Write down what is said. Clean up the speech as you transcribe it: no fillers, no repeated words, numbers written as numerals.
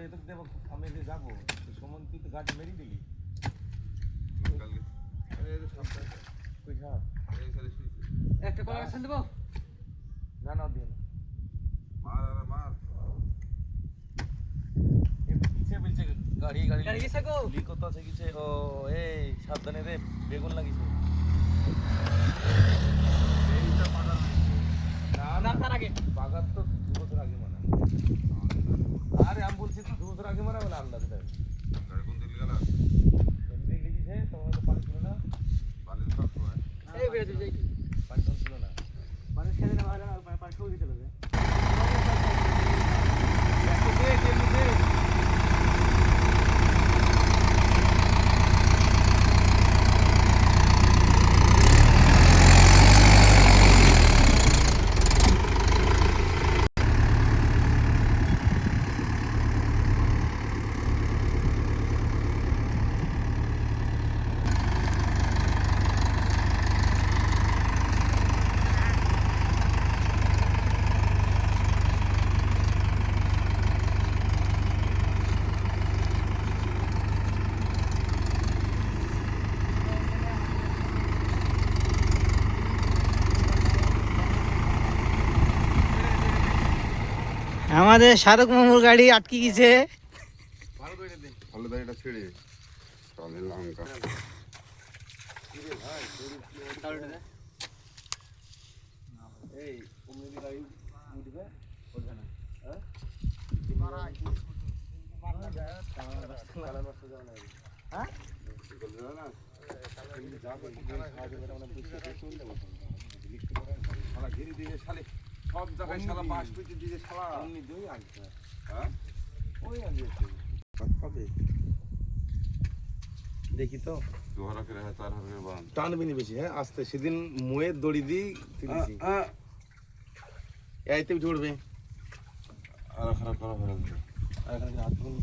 এত দেব আমি যে যাবো সমন তুই তো গাছ মেরে দিলি একটা কলা গাছ দেবো না না দিও না কিসে বলছে গাড়ি গাড়ি গাড়ি গেছে গো লিক কত আছে কিসে ও এই সাবধানে রে বেগুন লাগিছে না তার আগে বাগান তো 2 বছর আগে মারা আরে আমি বলছি 2 বছর আগে মারা বলে আন্দাজ দেয় গাড়ি কোন দিকে গেল কোন দিকে লিখেছে তোমার তো পানি ছিল না পানি সব হয় এই বেরে তুই যাই পানি তো ছিল না পানি ছেড়ে না ভালো পানি সরে দিতে হবে আমাদের শাহরুখ মামুর গাড়ি আটকে গেছে ভালো করে দে ভালো দাঁড়িটা ছেড়ে চলে লঙ্কা এই উমনি গাড়ি উঠবে উঠবে না হ্যাঁ সব জায়গায় শালা বাস পিটে দিয়ে শালা অমনি দুই আনছে হ্যাঁ ওই আনছে পাবে দেখি তো 2000 করে 4000 করে বান টানবি নি বেশি হ্যাঁ আস্তে সেদিন মুয়ের দড়ি দি তিরিছি এইতে উঠে উঠবে আর খারাপ করা ফেলে আর এখানে হাত ধরুন